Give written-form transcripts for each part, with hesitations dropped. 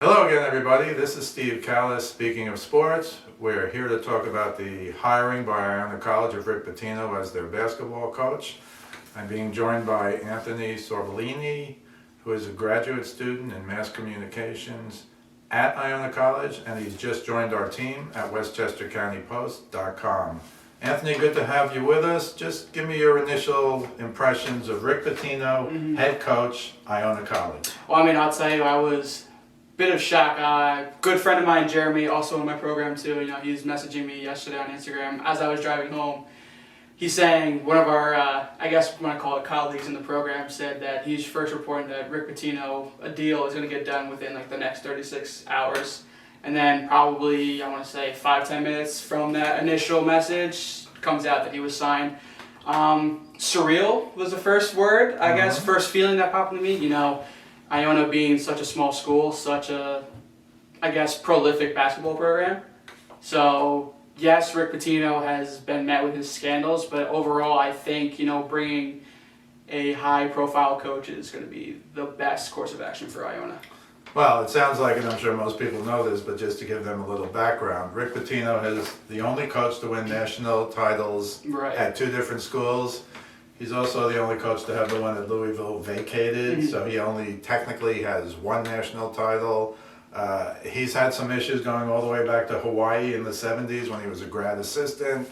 Hello again, everybody. This is Steve Kallas. Speaking of sports, we're here to talk about the hiring by Iona College of Rick Pitino as their basketball coach. I'm being joined by Anthony Sorbellini, who is a graduate student in mass communications at Iona College, and he's just joined our team at westchestercountypost.com. Anthony, good to have you with us. Just give me your initial impressions of Rick Pitino, head coach, Iona College. Well, I'll tell you, I was a bit of shock. Good friend of mine, Jeremy, also in my program too. He was messaging me yesterday on Instagram as I was driving home. He's saying one of our, I guess you want to call it colleagues in the program, said that he's first reporting that Rick Pitino, a deal is going to get done within like the next 36 hours. And then probably, I want to say 5-10 minutes from that initial message, comes out that he was signed. Surreal was the first word, I guess, first feeling that popped into me. Iona being such a small school, such a, I guess, prolific basketball program. So, yes, Rick Pitino has been met with his scandals, but overall I think, bringing a high-profile coach is going to be the best course of action for Iona. Well, it sounds like, and I'm sure most people know this, but just to give them a little background, Rick Pitino is the only coach to win national titles at two different schools. He's also the only coach to have the one at Louisville vacated, so he only technically has one national title. He's had some issues going all the way back to Hawaii in the 70s when he was a grad assistant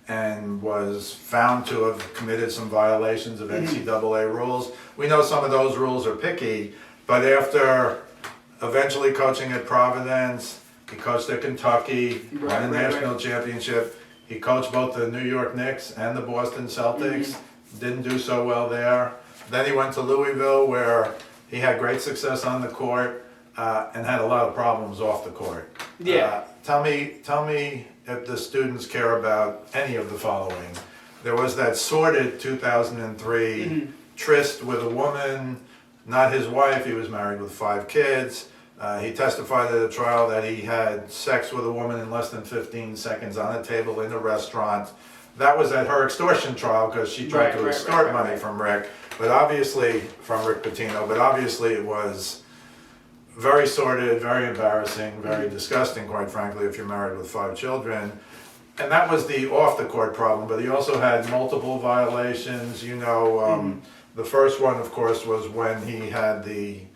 and was found to have committed some violations of NCAA rules. We know some of those rules are picky, but after eventually coaching at Providence, he coached at Kentucky, won a national championship. He coached both the New York Knicks and the Boston Celtics. Didn't do so well there. Then he went to Louisville, where he had great success on the court and had a lot of problems off the court. Yeah. Tell me if the students care about any of the following. There was that sordid 2003 tryst with a woman, not his wife. He was married with 5 kids. He testified at a trial that he had sex with a woman in less than 15 seconds on a table in a restaurant. That was at her extortion trial because she tried to extort money from Rick, but obviously from Rick Pitino. But obviously it was very sordid, very embarrassing, very disgusting, quite frankly, if you're married with 5 children. And that was the off-the-court problem. But he also had multiple violations. The first one, of course, was when he had he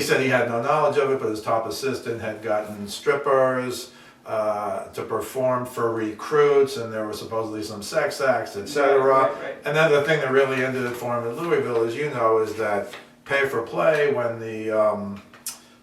said he had no knowledge of it, but his top assistant had gotten strippers to perform for recruits, and there were supposedly some sex acts, etc. And then the thing that really ended it for him at Louisville, as you know, is that pay for play, when the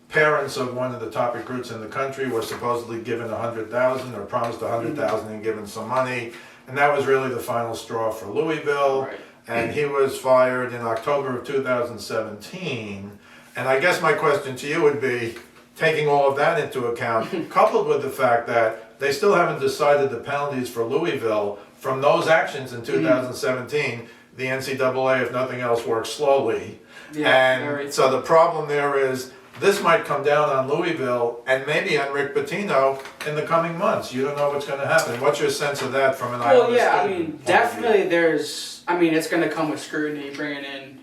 parents of one of the top recruits in the country were supposedly given $100,000 or promised $100,000 and given some money, and that was really the final straw for Louisville. And he was fired in October of 2017. And I guess my question to you would be, taking all of that into account, coupled with the fact that they still haven't decided the penalties for Louisville from those actions in 2017, the NCAA, if nothing else, works slowly. So the problem there is, this might come down on Louisville and maybe on Rick Pitino in the coming months. You don't know what's going to happen. What's your sense of that from an Iona student? Definitely it's going to come with scrutiny, bringing in,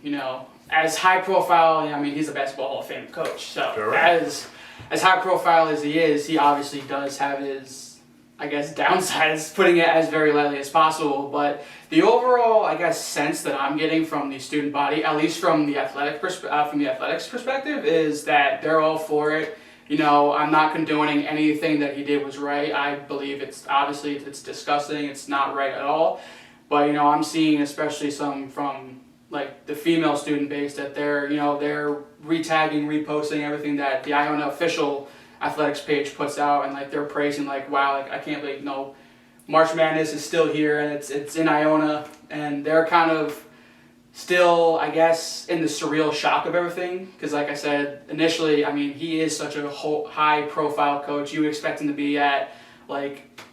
as high profile, he's a basketball Hall of Fame coach. So as high profile as he is, he obviously does have his, downsides, putting it as very lightly as possible. But the overall, sense that I'm getting from the student body, at least from the athletics perspective, is that they're all for it. I'm not condoning anything that he did was right. I believe it's disgusting. It's not right at all. But I'm seeing especially some from the female student base that they're retagging, reposting everything that the Iona official athletics page puts out, and they're praising wow, I can't believe March Madness is still here and it's in Iona, and they're kind of still in the surreal shock of everything, because like I said initially, he is such a high profile coach. You would expect him to be at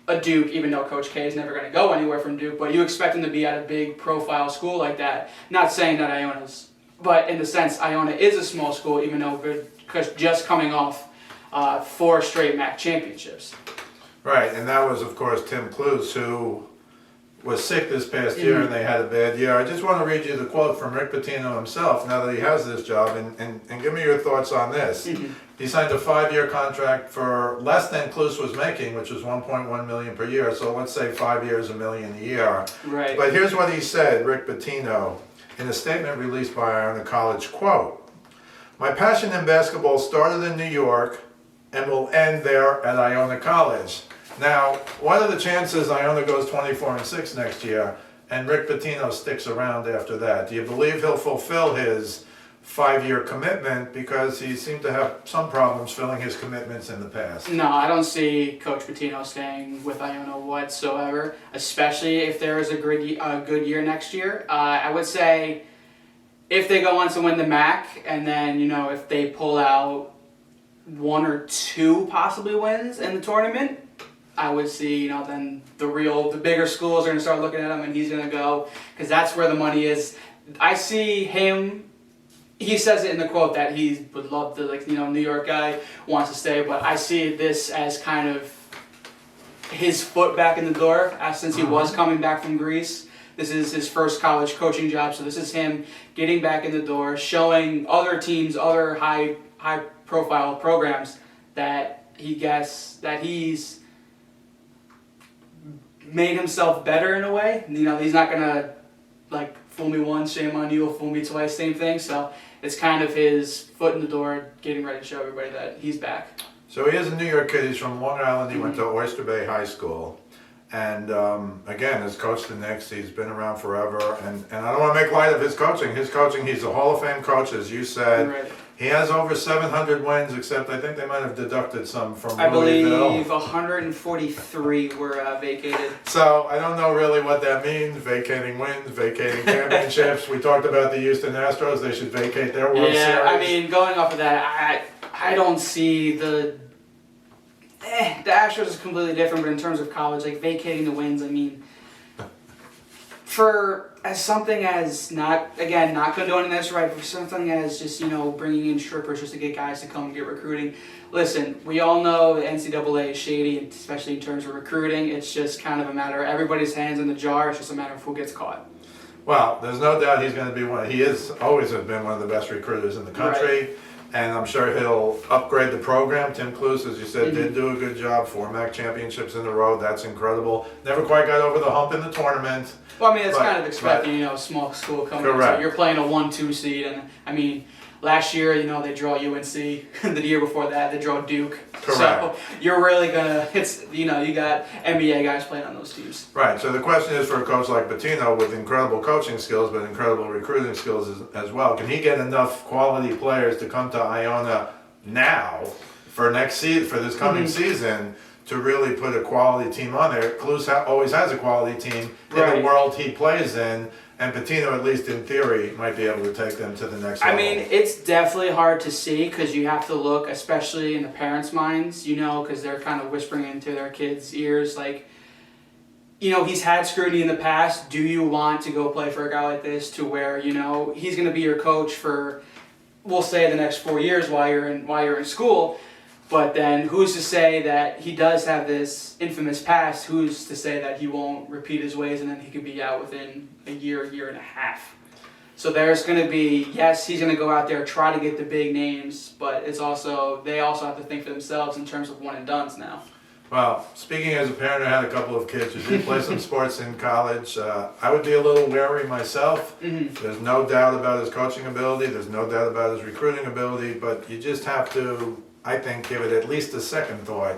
a Duke, even though Coach K is never going to go anywhere from Duke, but you expect him to be at a big profile school like that. Not saying that Iona's, but in the sense Iona is a small school, even though because just coming off 4 straight MAC championships. Right, and that was, of course, Tim Cluse, who was sick this past year and they had a bad year. I just want to read you the quote from Rick Pitino himself now that he has this job and give me your thoughts on this. He signed a 5-year contract for less than Kallas was making, which was $1.1 million per year. So let's say 5 years, $1 million a year. Right. But here's what he said, Rick Pitino, in a statement released by Iona College, quote, "My passion in basketball started in New York and will end there at Iona College." Now, what are the chances Iona goes 24-6 next year and Rick Pitino sticks around after that? Do you believe he'll fulfill his 5-year commitment, because he seemed to have some problems filling his commitments in the past? No, I don't see Coach Pitino staying with Iona whatsoever, especially if there is a good year next year. I would say if they go on to win the MAC, and then, if they pull out 1 or 2 possibly wins in the tournament, I would see, then the bigger schools are going to start looking at him, and he's going to go, because that's where the money is. I see him. He says it in the quote that he would love to, New York guy wants to stay, but I see this as kind of his foot back in the door, since he was coming back from Greece. This is his first college coaching job, so this is him getting back in the door, showing other teams, other high profile programs that he's made himself better in a way. He's not gonna fool me once, shame on you, fool me twice, same thing. So it's kind of his foot in the door, getting ready to show everybody that he's back. So he is a New York kid. He's from Long Island. He went to Oyster Bay High School. And again, has coached the Knicks. He's been around forever. And I don't want to make light of his coaching. He's a Hall of Fame coach, as you said. Right. He has over 700 wins, except I think they might have deducted some from I Louisville. believe 143 were vacated. So I don't know really what that means. Vacating wins, vacating championships. We talked about the Houston Astros. They should vacate their World Series. Yeah, I mean, going off of that, I don't see the Astros is completely different, but in terms of college, vacating the wins, I mean, as something as not condoning this, right, for something as just, bringing in strippers just to get guys to come and get recruiting. Listen, we all know the NCAA is shady, especially in terms of recruiting. It's just kind of a matter of everybody's hands in the jar. It's just a matter of who gets caught. Well, there's no doubt he's going to be he is always has been one of the best recruiters in the country. Right. And I'm sure he'll upgrade the program. Tim Kallas, as you said, did do a good job. 4 MAC championships in a row. That's incredible. Never quite got over the hump in the tournament. Well, I mean, it's kind of expecting, a small school coming in. So you're playing a 1-2 seed. And, I mean, last year, they draw UNC. The year before that, they draw Duke. Correct. So you're really going to, you got NBA guys playing on those teams. Right. So the question is, for a coach like Pitino, with incredible coaching skills but incredible recruiting skills as well, can he get enough quality players to come to Iona now for this coming season to really put a quality team on there? Kallas always has a quality team in the world he plays in. And Pitino, at least in theory, might be able to take them to the next level. I mean, it's definitely hard to see, because you have to look, especially in the parents' minds, because they're kind of whispering into their kids' ears, he's had scrutiny in the past. Do you want to go play for a guy like this, to where, he's going to be your coach for, we'll say, the next 4 years while you're in school? But then who's to say that he does have this infamous past? Who's to say that he won't repeat his ways and then he could be out within a year and a half? So there's going to be, yes, he's going to go out there, try to get the big names, but they also have to think for themselves in terms of one and dones now. Well, speaking as a parent, I had a couple of kids who did play some sports in college. I would be a little wary myself. There's no doubt about his coaching ability. There's no doubt about his recruiting ability, but you just have to, I think, give it at least a second thought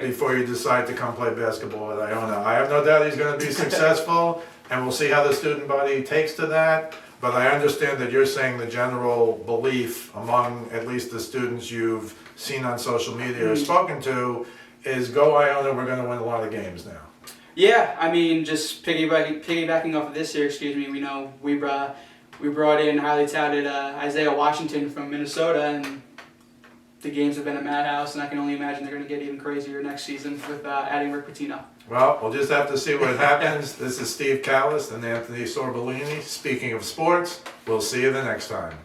before you decide to come play basketball at Iona. I have no doubt he's going to be successful, and we'll see how the student body takes to that. But I understand that you're saying the general belief among at least the students you've seen on social media or spoken to is, go Iona, we're going to win a lot of games now. Yeah, I mean, just piggybacking off of this year, we brought in highly touted Isaiah Washington from Minnesota, and the games have been a madhouse, and I can only imagine they're going to get even crazier next season with adding Rick Pitino. Well, we'll just have to see what happens. This is Steve Kallas and Anthony Sorbellini. Speaking of sports, we'll see you the next time.